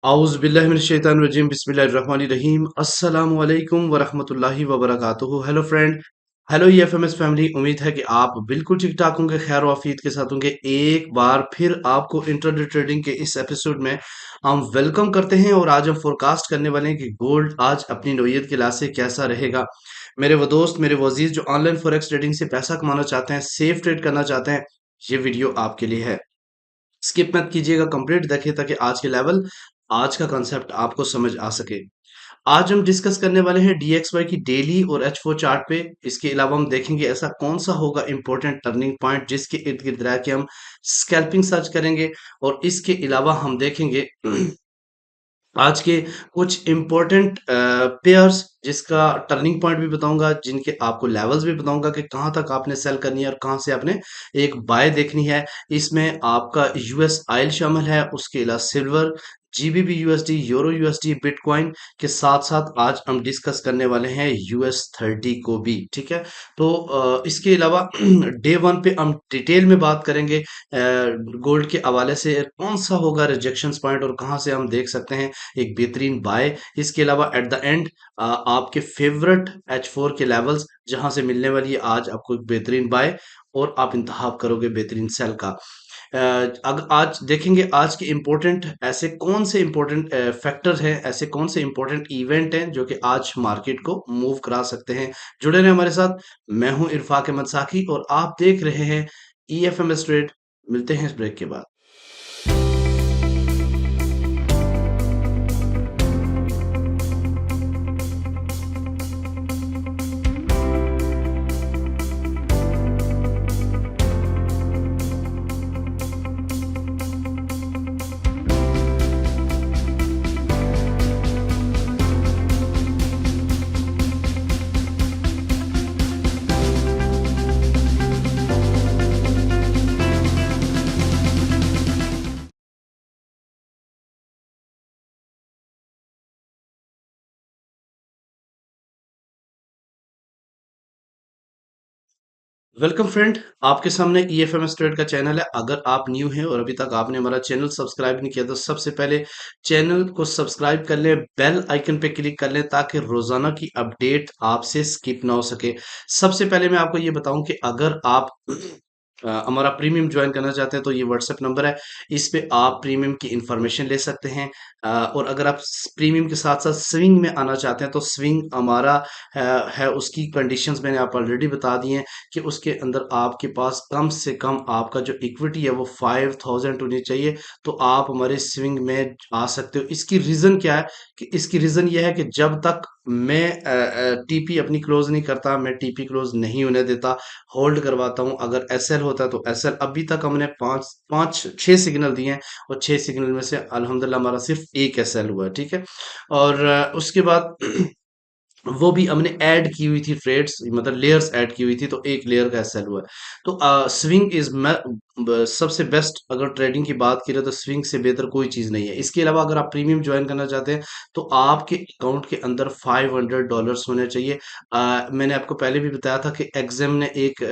आउज़ बिल्लाहि मिनश शैतानिर रजीम बिस्मिल्लाहिर रहमानिर रहीम अस्सलामु अलैकुम व रहमतुल्लाहि व बरकातुहू। Hello friend, hello EFMS family. उम्मीद है कि आप बिल्कुल ठीक-ठाक होंगे, खैर और आफियत के साथ होंगे। एक बार फिर आपको इंट्राडे ट्रेडिंग के इस एपिसोड में हम वेलकम करते हैं और आज हम फोरकास्ट करने वाले हैं कि गोल्ड आज अपनी नौयत के लिहाज से कैसा रहेगा। मेरे वो दोस्त, मेरे वो अज़ीज़ जो ऑनलाइन फॉरेक्स ट्रेडिंग से पैसा कमाना चाहते हैं, सेफ ट्रेड करना चाहते हैं, ये वीडियो आपके लिए है। स्किप मत कीजिएगा, कंप्लीट देखिए ताकि आज के लेवल, आज का कंसेप्ट आपको समझ आ सके। आज हम डिस्कस करने वाले हैं डीएक्सवाई की डेली और एच4 चार्ट पे। इसके अलावा हम देखेंगे ऐसा कौन सा होगा इंपॉर्टेंट टर्निंग पॉइंट जिसके इर्द गिर्द रह के हम स्कैल्पिंग सर्च करेंगे। और इसके अलावा हम देखेंगे आज के कुछ इम्पोर्टेंट पेयर्स जिसका टर्निंग पॉइंट भी बताऊंगा, जिनके आपको लेवल्स भी बताऊंगा कि कहाँ तक आपने सेल करनी है और कहाँ से आपने एक बाय देखनी है। इसमें आपका यूएस आयल शामिल है, उसके अलावा silver, GBP USD, euro USD, bitcoin के साथ साथ आज हम डिस्कस करने वाले हैं यूएस 30 को भी। ठीक है, तो इसके अलावा डे वन पे हम डिटेल में बात करेंगे गोल्ड के हवाले से कौन सा होगा रिजेक्शन पॉइंट और कहाँ से हम देख सकते हैं एक बेहतरीन बाय। इसके अलावा एट द एंड आपके फेवरेट H4 के लेवल्स जहां से मिलने वाली है आज आपको एक बेहतरीन बाय, और आप इंतखाब करोगे बेहतरीन सेल का। अगर आज देखेंगे आज के इम्पोर्टेंट ऐसे कौन से इम्पोर्टेंट फैक्टर्स हैं, ऐसे कौन से इम्पोर्टेंट इवेंट हैं जो कि आज मार्केट को मूव करा सकते हैं। जुड़े रहे हमारे साथ। मैं हूं इरफाक अहमद साकी और आप देख रहे हैं ईएफएमएस ट्रेड। मिलते हैं इस ब्रेक के बाद। वेलकम फ्रेंड, आपके सामने ईएफएमएस ट्रेड का चैनल है। अगर आप न्यू हैं और अभी तक आपने हमारा चैनल सब्सक्राइब नहीं किया तो सबसे पहले चैनल को सब्सक्राइब कर लें, बेल आइकन पे क्लिक कर लें ताकि रोजाना की अपडेट आपसे स्किप ना हो सके। सबसे पहले मैं आपको ये बताऊं कि अगर आप हमारा प्रीमियम ज्वाइन करना चाहते हैं तो ये व्हाट्सएप नंबर है, इस पे आप प्रीमियम की इंफॉर्मेशन ले सकते हैं। और अगर आप प्रीमियम के साथ साथ स्विंग में आना चाहते हैं तो स्विंग हमारा है, उसकी कंडीशंस मैंने आप ऑलरेडी बता दी हैं कि उसके अंदर आपके पास कम से कम आपका जो इक्विटी है वो 5000 होनी चाहिए, तो आप हमारे स्विंग में आ सकते हो। इसकी रीज़न क्या है कि इसकी रीज़न ये है कि जब तक मैं टीपी अपनी क्लोज नहीं करता, मैं टीपी क्लोज नहीं होने देता, होल्ड करवाता हूँ। अगर एसएल होता है तो एसएल, अभी तक हमने पाँच पाँच छः सिग्नल दिए हैं और छः सिग्नल में से अल्हम्दुलिल्लाह हमारा सिर्फ एक एसएल हुआ है। ठीक है, और उसके बाद वो भी हमने ऐड की हुई थी ट्रेड्स, मतलब लेयर्स ऐड की हुई थी, तो एक लेयर का एसएल हुआ है। तो स्विंग इज सबसे बेस्ट। अगर ट्रेडिंग की बात करें तो स्विंग से बेहतर कोई चीज नहीं है। इसके अलावा अगर आप प्रीमियम ज्वाइन करना चाहते हैं तो आपके अकाउंट के अंदर $500 होने चाहिए। मैंने आपको पहले भी बताया था कि एग्जाम ने एक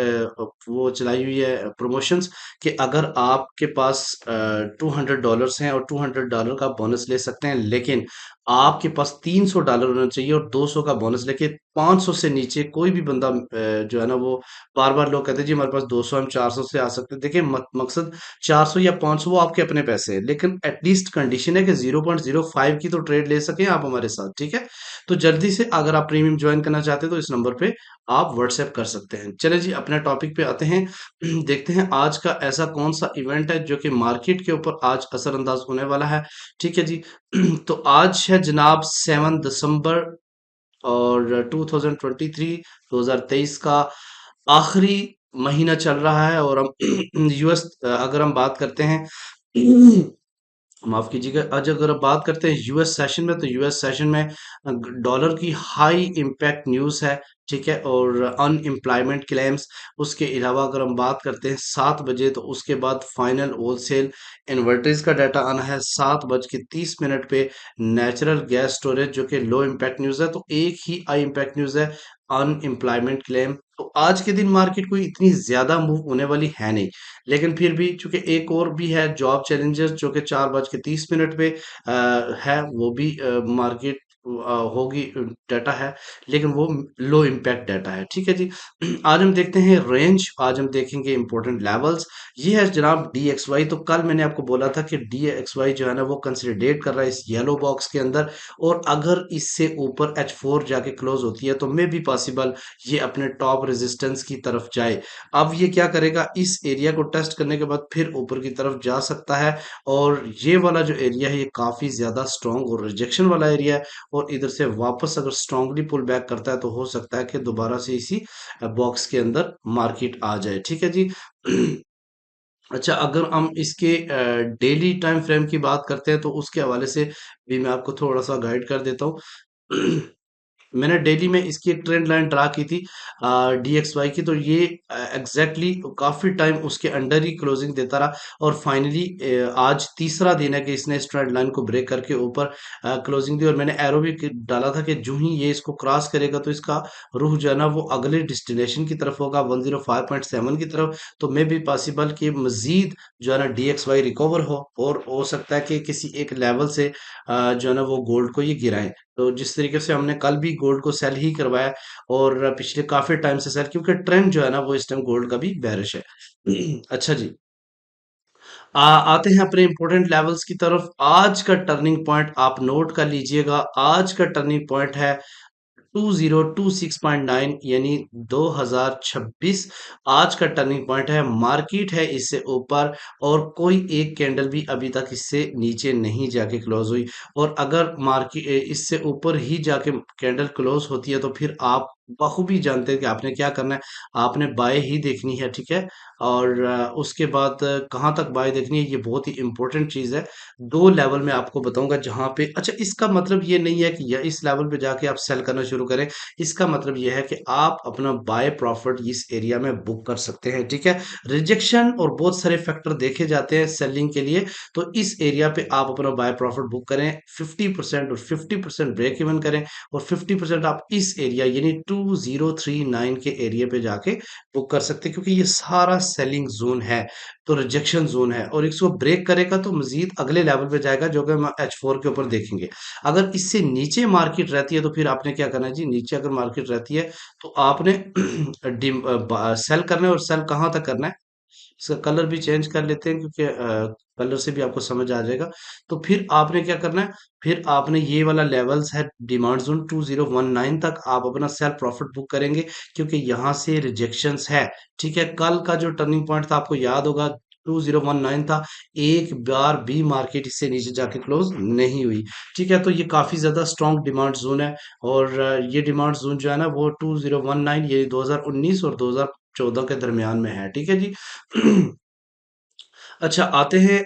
वो चलाई हुई है प्रमोशंस, कि अगर आपके पास $200 हैं और $200 का बोनस ले सकते हैं, लेकिन आपके पास $300 होना चाहिए और 200 का बोनस लेके 500 से नीचे कोई भी बंदा जो है ना वो बार बार लोग कहते हैं जी हमारे पास 200, हम 400 से आ सकते हैं। देखिए मकसद 400 या 500 वो आपके अपने पैसे हैं, लेकिन एटलीस्ट कंडीशन है कि 0.05 की तो ट्रेड ले सकें आप हमारे साथ। ठीक है, तो जल्दी से अगर आप प्रीमियम ज्वाइन करना चाहते हैं तो इस नंबर पे आप व्हाट्सएप कर सकते हैं। चले जी अपने टॉपिक पे आते हैं। देखते हैं आज का ऐसा कौन सा इवेंट है जो कि मार्केट के ऊपर आज असरअंदाज होने वाला है। ठीक है जी, तो आज है जनाब 7 दिसंबर और 2023 का आखिरी महीना चल रहा है, और हम यूएस अगर हम बात करते हैं, माफ कीजिएगा, आज अगर आप बात करते हैं यूएस सेशन में, तो यूएस सेशन में डॉलर की हाई इम्पैक्ट न्यूज़ है। ठीक है, और अनएम्प्लॉयमेंट क्लेम्स। उसके अलावा अगर हम बात करते हैं 7 बजे, तो उसके बाद फाइनल होलसेल इन्वर्टरीज का डाटा आना है 7:30 पे। नेचुरल गैस स्टोरेज जो कि लो इम्पैक्ट न्यूज़ है, तो एक ही हाई इम्पैक्ट न्यूज़ है अनएम्प्लॉयमेंट क्लेम। तो आज के दिन मार्केट कोई इतनी ज्यादा मूव होने वाली है नहीं, लेकिन फिर भी चूंकि एक और भी है जॉब चैलेंजेस जो कि 4:30 पे है, वो भी मार्केट होगी डाटा है, लेकिन वो लो इम्पैक्ट डाटा है। ठीक है जी। आज हम देखते हैं रेंज, आज हम देखेंगे इंपॉर्टेंट लेवल्स। ये है जनाब डी एक्स वाई। तो कल मैंने आपको बोला था कि डी एक्स वाई जो है ना वो कंसोलिडेट कर रहा है इस येलो बॉक्स के अंदर, और अगर इससे ऊपर H4 जाके क्लोज होती है तो मे बी पॉसिबल ये अपने टॉप रेजिस्टेंस की तरफ जाए। अब ये क्या करेगा, इस एरिया को टेस्ट करने के बाद फिर ऊपर की तरफ जा सकता है, और ये वाला जो एरिया है ये काफी ज्यादा स्ट्रॉन्ग और रिजेक्शन वाला एरिया है, और इधर से वापस अगर स्ट्रांगली पुल बैक करता है तो हो सकता है कि दोबारा से इसी बॉक्स के अंदर मार्केट आ जाए। ठीक है जी। अच्छा, अगर हम इसके डेली टाइम फ्रेम की बात करते हैं तो उसके हवाले से भी मैं आपको थोड़ा सा गाइड कर देता हूँ। मैंने डेली में इसकी एक ट्रेंड लाइन ड्रा की थी DXY की, तो ये एग्जैक्टली काफी टाइम उसके अंडर ही क्लोजिंग देता रहा, और फाइनली आज तीसरा दिन है कि इसने इस ट्रेंड लाइन को ब्रेक करके ऊपर क्लोजिंग दी, और मैंने एरो भी डाला था कि जो ही ये इसको क्रॉस करेगा तो इसका रुख जो है ना वो अगले डेस्टिनेशन की तरफ होगा, 105.7 की तरफ। तो मे भी पॉसिबल कि मजीद जो है ना DXY रिकवर हो, और हो सकता है कि किसी एक लेवल से जो है ना वो गोल्ड को ये गिराए। तो जिस तरीके से हमने कल भी गोल्ड को सेल ही करवाया, और पिछले काफी टाइम से सेल, क्योंकि ट्रेंड जो है ना वो इस टाइम गोल्ड का भी बेरिश है। अच्छा जी। आते हैं अपने इंपॉर्टेंट लेवल्स की तरफ। आज का टर्निंग पॉइंट आप नोट कर लीजिएगा, आज का टर्निंग पॉइंट है 2026.9, यानी 2026 आज का टर्निंग पॉइंट है। मार्केट है इससे ऊपर, और कोई एक कैंडल भी अभी तक इससे नीचे नहीं जाके क्लोज हुई, और अगर मार्केट इससे ऊपर ही जाके कैंडल क्लोज होती है तो फिर आप बखूबी जानते हैं कि आपने क्या करना है। आपने बाय ही देखनी है, ठीक है। और उसके बाद कहाँ तक बाय देखनी है, ये बहुत ही इंपॉर्टेंट चीज है। दो लेवल में आपको बताऊंगा जहां पे, अच्छा इसका मतलब ये नहीं है कि इस लेवल पे जाके आप सेल करना शुरू करें। इसका मतलब ये है कि आप अपना बाय प्रॉफिट इस एरिया में बुक कर सकते हैं, ठीक है। रिजेक्शन और बहुत सारे फैक्टर देखे जाते हैं सेलिंग के लिए, तो इस एरिया पे आप अपना बाय प्रॉफिट बुक करें 50%, और 50% ब्रेक इवन करें, और 50% आप इस एरिया यानी 2039 के एरिया पे जाके बुक कर सकते हैं, क्योंकि ये सारा सेलिंग जोन है, तो रिजेक्शन जोन है, और इसको ब्रेक करेगा तो मजीद अगले लेवल पे जाएगा जो कि हम H4 के ऊपर देखेंगे। अगर इससे नीचे मार्केट रहती है तो फिर आपने क्या करना है जी, नीचे अगर मार्केट रहती है तो आपने सेल करना है, और सेल कहाँ तक करना है। इसका कलर भी चेंज कर लेते हैं, क्योंकि कलर से भी आपको समझ आ जाएगा। तो फिर आपने क्या करना है, फिर आपने ये वाला लेवल्स है डिमांड जोन 2019 तक आप अपना सेल प्रॉफिट बुक करेंगे, क्योंकि यहाँ से रिजेक्शंस है। ठीक है, कल का जो टर्निंग पॉइंट था आपको याद होगा, 2019 था। एक बार भी मार्केट इससे नीचे जाके क्लोज नहीं हुई। ठीक है, तो ये काफी ज्यादा स्ट्रॉन्ग डिमांड जोन है, और ये डिमांड जोन जो है ना वो 2019, ये 2019 और 2014 के दरमियान में है। ठीक है जी। अच्छा, आते हैं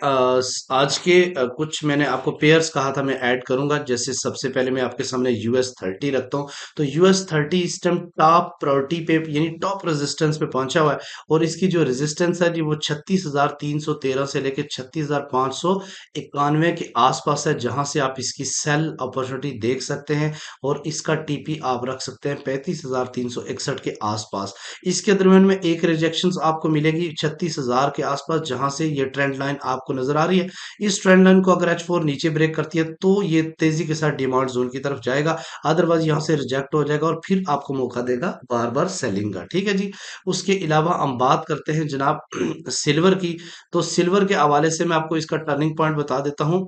आज के कुछ मैंने आपको पेयर्स कहा था मैं ऐड करूंगा। जैसे सबसे पहले मैं आपके सामने US30 रखता हूं। तो US30 इस टाइम टॉप प्रायोरिटी पे यानी टॉप रेजिस्टेंस पे पहुंचा हुआ है, और इसकी जो रेजिस्टेंस है जी वो 36,313 से लेके 36,591 के आसपास है, जहां से आप इसकी सेल अपॉर्चुनिटी देख सकते हैं, और इसका टीपी आप रख सकते हैं 35,361 के आसपास। इसके दरम्यान में एक रिजेक्शन आपको मिलेगी 36,000 के आसपास, जहां से ये ट्रेंड लाइन आपको नजर आ रही है। इस ट्रेंड लाइन को अगर H4 नीचे ब्रेक करती है तो ये तेजी के साथ डिमांड जोन की तरफ जाएगा, अदरवाइज यहां से रिजेक्ट हो जाएगा, और फिर आपको मौका देगा बार बार सेलिंग का। ठीक है जी। उसके अलावा हम बात करते हैं जनाब सिल्वर की। तो सिल्वर के हवाले से मैं आपको इसका टर्निंग पॉइंट बता देता हूं।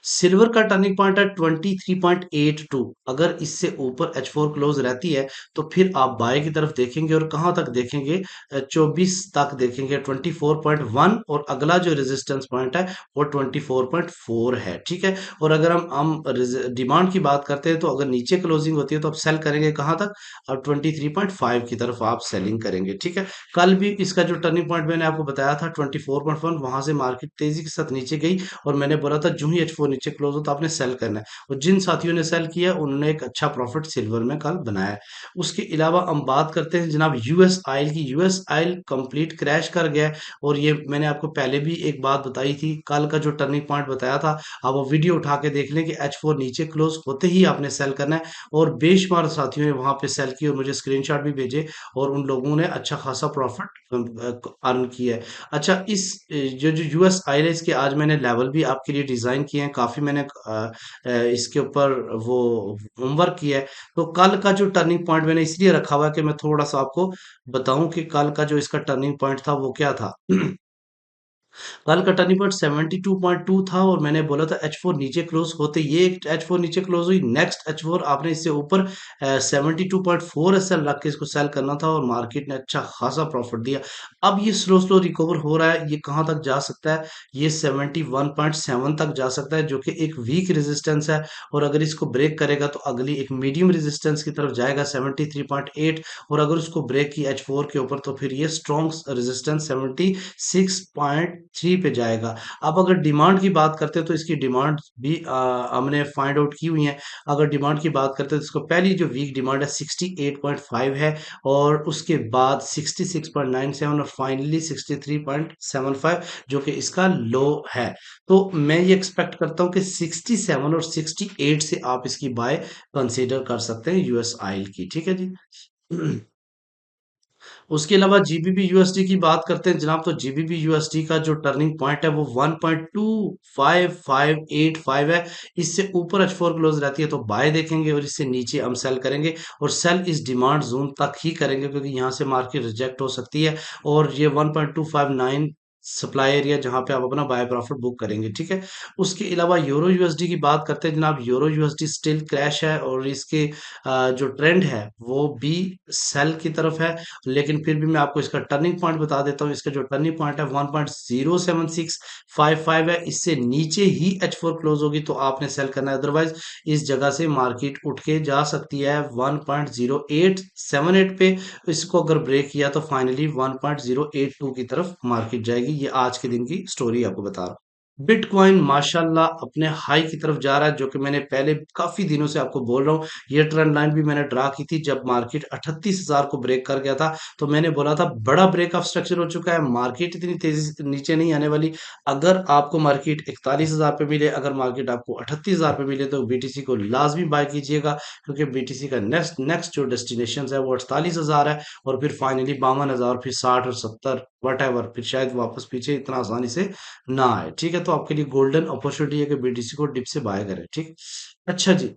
सिल्वर का टर्निंग पॉइंट है 23.82। अगर इससे ऊपर H4 क्लोज रहती है तो फिर आप बाय की तरफ देखेंगे, और कहां तक देखेंगे, 24 तक देखेंगे, 24.1, और अगला जो रेजिस्टेंस पॉइंट है वो 24.4 है। ठीक है, और अगर हम डिमांड की बात करते हैं तो अगर नीचे क्लोजिंग होती है तो आप सेल करेंगे कहां तक, अब 23.5 की तरफ आप सेलिंग करेंगे। ठीक है, कल भी इसका जो टर्निंग पॉइंट मैंने आपको बताया था 24.1, वहां से मार्केट तेजी के साथ नीचे गई, और मैंने बोला था जो ही H4 नीचे क्लोज हो तो आपने सेल करना है। और जिन साथियों ने सेल किया उन्होंने एक अच्छा प्रॉफिट सिल्वर में कल बनाया है। उसके अलावा हम बात करते हैं जनाब यूएस आयल की। यूएस आयल कंप्लीट क्रैश कर गया है और ये मैंने आपको पहले भी एक बात बताई थी, कल का जो टर्निंग पॉइंट बताया था, आप वो वीडियो उठा के देख लें कि H4 नीचे क्लोज होते ही आपने सेल करना है। और बेशुमार साथियों ने वहां पे सेल की और मुझे स्क्रीनशॉट भी भेजे और उन लोगों ने अच्छा खासा प्रॉफिट अर्न किया है। अच्छा, इस जो यूएस आईएलएस के आज मैंने लेवल भी आपके लिए डिजाइन किए हैं, काफी मैंने इसके ऊपर वो होमवर्क किया है। तो कल का जो टर्निंग पॉइंट मैंने इसलिए रखा हुआ है कि मैं थोड़ा सा आपको बताऊं कि कल का जो इसका टर्निंग पॉइंट था वो क्या था। कल का टर्निंग पॉइंट 72.2 था और मैंने बोला था H4 नीचे क्लोज होते ये एक H4 नीचे क्लोज हुई, नेक्स्ट H4 आपने इससे ऊपर 72.4 एसएल रख के इसको सेल करना था और मार्केट ने अच्छा खासा प्रॉफिट दिया। अब ये स्लो स्लो रिकवर हो रहा है, ये कहां तक जा सकता है, ये 71.7 तक जा सकता है जो कि एक वीक रेजिस्टेंस है। और अगर इसको ब्रेक करेगा तो अगली एक मीडियम रेजिस्टेंस की तरफ जाएगा 73.8। और अगर उसको ब्रेक की H4 के ऊपर तो फिर ये स्ट्रॉन्ग रेजिस्टेंस 76.3 पे जाएगा। अब अगर डिमांड की बात करते हैं तो इसकी डिमांड भी हमने फाइंड आउट की हुई है। अगर डिमांड की बात करते हैं तो इसको पहली जो वीक डिमांड है 68.5 है और उसके बाद 66.97 और फाइनली 63.75 जो कि इसका लो है। तो मैं ये एक्सपेक्ट करता हूं कि 67 और 68 से आप इसकी बाय कंसीडर कर सकते हैं यूएस ऑयल की। ठीक है जी। उसके अलावा जीबीपी यूएसडी की बात करते हैं जनाब, तो जीबीपी यूएसडी का जो टर्निंग पॉइंट है वो 1.25585 है। इससे ऊपर H4 क्लोज रहती है तो बाय देखेंगे और इससे नीचे हम सेल करेंगे और सेल इस डिमांड जोन तक ही करेंगे क्योंकि यहाँ से मार्केट रिजेक्ट हो सकती है। और ये 1.259 सप्लाई एरिया जहां पे आप अपना बाय प्रॉफिट बुक करेंगे। ठीक है। उसके अलावा यूरो यूएसडी की बात करते हैं जनाब, यूरो यूएसडी स्टिल क्रैश है और इसके जो ट्रेंड है वो भी सेल की तरफ है। लेकिन फिर भी मैं आपको इसका टर्निंग पॉइंट बता देता हूँ। इसका जो टर्निंग पॉइंट है 1.07655 है। इससे नीचे ही H4 क्लोज होगी तो आपने सेल करना है, अदरवाइज इस जगह से मार्केट उठ के जा सकती है 1.0878 पे। इसको अगर ब्रेक किया तो फाइनली 1.082 की तरफ मार्केट जाएगी। ये आज के दिन की स्टोरी आपको बता रहा हूँ। बिटकॉइन माशाल्लाह अपने हाई की तरफ जा रहा है, जो कि मैंने पहले काफी दिनों से आपको बोल रहा हूँ। ये ट्रेंड लाइन भी मैंने ड्रा की थी जब मार्केट 38,000 को ब्रेक कर गया था। तो मैंने बोला था बड़ा ब्रेक ऑफ स्ट्रक्चर हो चुका है, मार्केट इतनी तेजी से नीचे नहीं आने वाली। अगर आपको मार्केट 41,000 पे मिले, अगर मार्केट आपको 38,000 पे मिले तो बीटीसी को लाजमी बाय कीजिएगा क्योंकि बीटीसी का नेक्स्ट नेक्स्ट जो डेस्टिनेशन है वो 48,000 है और फिर फाइनली 52,000, फिर 60 और 70 वट एवर, फिर शायद वापस पीछे इतना आसानी से ना आए। ठीक है। तो आपके लिए गोल्डन अपॉर्चुनिटी है कि बीटीसी को डिप से बाय करें। ठीक। अच्छा जी।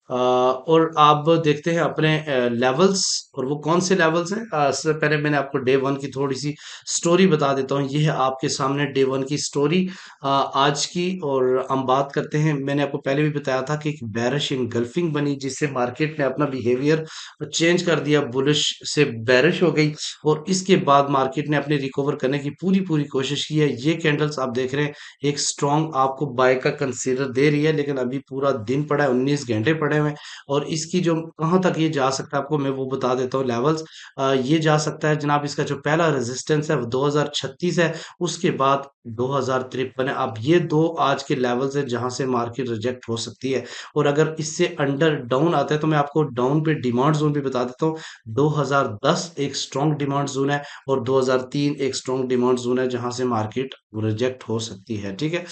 और आप देखते हैं अपने लेवल्स, और वो कौन से लेवल्स हैं। इससे पहले मैंने आपको डे वन की थोड़ी सी स्टोरी बता देता हूँ। ये है आपके सामने डे वन की स्टोरी आज की। और हम बात करते हैं, मैंने आपको पहले भी बताया था कि एक बैरिश इनगल्फिंग बनी जिससे मार्केट ने अपना बिहेवियर चेंज कर दिया, बुलिश से बैरिश हो गई। और इसके बाद मार्केट ने अपने रिकवर करने की पूरी पूरी कोशिश की है। ये कैंडल्स आप देख रहे हैं एक स्ट्रॉन्ग आपको बाय का कंसीडर दे रही है, लेकिन अभी पूरा दिन पड़ा है, 19 घंटे पड़े हुए हैं। और इसकी जो कहां तक ये जा सकता है आपको मैं वो बता देता हूँ लेवल्स। ये जा सकता है जनाब, इसका जो पहला रेजिस्टेंस है वो 2036 है, उसके बाद 2053 है। अब ये दो आज के लेवल्स हैं जहां से मार्केट रिजेक्ट हो सकती है। और अगर इससे अंडर डाउन आता है तो मैं आपको डाउन पे डिमांड जोन भी बता देता हूँ। 2010 एक स्ट्रॉन्ग डिमांड जोन है और 2003 एक स्ट्रॉन्ग डिमांड जोन है जहां से मार्केट रिजेक्ट हो सकती है। ठीक है।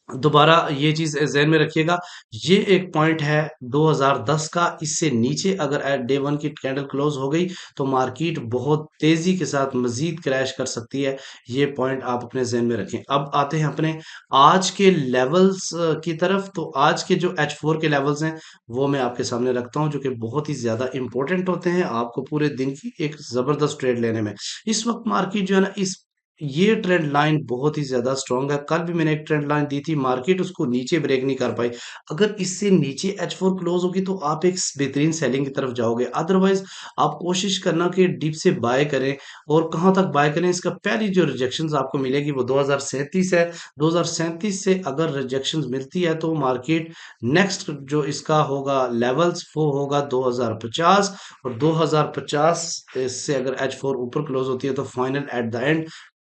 दोबारा ये चीज ज़हन में रखिएगा। ये एक पॉइंट है 2010 का, इससे नीचे अगर एट डे वन की कैंडल क्लोज हो गई तो मार्केट बहुत तेजी के साथ मजीद क्रैश कर सकती है। ये पॉइंट आप अपने ज़हन में रखें। अब आते हैं अपने आज के लेवल्स की तरफ। तो आज के जो H4 के लेवल्स हैं वो मैं आपके सामने रखता हूं जो कि बहुत ही ज्यादा इंपॉर्टेंट होते हैं आपको पूरे दिन की एक जबरदस्त ट्रेड लेने में। इस वक्त मार्केट जो है ना, इस ये ट्रेंड लाइन बहुत ही ज्यादा स्ट्रांग है। कल भी मैंने एक ट्रेंड लाइन दी थी, मार्केट उसको नीचे ब्रेक नहीं कर पाई। अगर इससे नीचे H4 क्लोज होगी तो आप एक बेहतरीन सेलिंग की तरफ जाओगे, अदरवाइज आप कोशिश करना कि डीप से बाय करें। और कहां तक बाय करें, इसका पहली जो रिजेक्शन आपको मिलेगी वो 2037 है। 2037 से अगर रिजेक्शन मिलती है तो मार्केट नेक्स्ट जो इसका होगा लेवल्स वो होगा 2050। और 2050 से अगर H4 ऊपर क्लोज होती है तो final at the end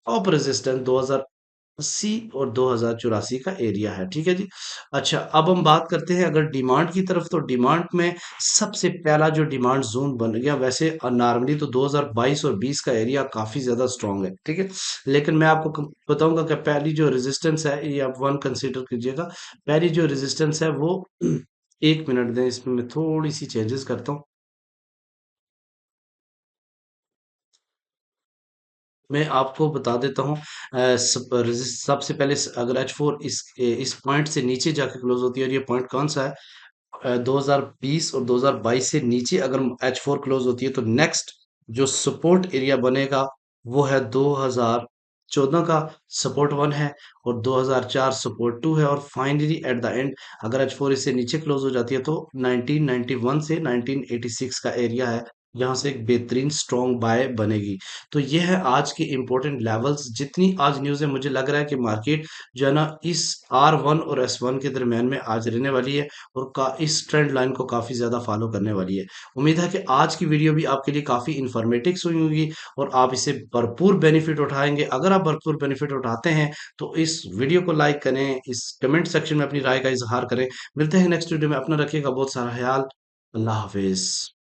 top resistance 80 और 2084 का एरिया है, ठीक है जी। अच्छा, अब हम बात करते हैं अगर डिमांड की तरफ, तो डिमांड में सबसे पहला जो डिमांड जोन बन गया, वैसे नॉर्मली तो 2022 और 20 का एरिया काफी ज्यादा स्ट्रांग है, ठीक है। लेकिन मैं आपको बताऊंगा कि पहली जो रेजिस्टेंस है, ये आप वन कंसीडर कीजिएगा। पहली जो रेजिस्टेंस है वो एक मिनट दें, इसमें मैं थोड़ी सी चेंजेस करता हूँ। मैं आपको बता देता हूँ, सबसे पहले अगर H4 इस पॉइंट से नीचे जाके क्लोज होती है, और ये पॉइंट कौन सा है, 2020 और 2022 से नीचे अगर H4 क्लोज होती है, तो नेक्स्ट जो सपोर्ट एरिया बनेगा वो है 2014 का सपोर्ट वन है, और 2004 सपोर्ट टू है, और फाइनली एट द एंड अगर H4 इससे नीचे क्लोज हो जाती है, तो 1991 से 1986 का एरिया है, जहां से एक बेहतरीन स्ट्रॉन्ग बाय बनेगी। तो ये है आज के इंपॉर्टेंट लेवल्स। जितनी आज न्यूज़ है, मुझे लग रहा है कि मार्केट जो है ना, इस R1 और S1 के दरमियान में आज रहने वाली है, और इस ट्रेंड लाइन को काफ़ी ज़्यादा फॉलो करने वाली है। उम्मीद है कि आज की वीडियो भी आपके लिए काफ़ी इन्फॉर्मेटिव हुई होगी, और आप इससे भरपूर बेनिफिट उठाएंगे। अगर आप भरपूर बेनिफिट उठाते हैं, तो इस वीडियो को लाइक करें, इस कमेंट सेक्शन में अपनी राय का इजहार करें। मिलते हैं नेक्स्ट वीडियो में। अपना रखिएगा बहुत सारा ख्याल। अल्लाह हाफिज़।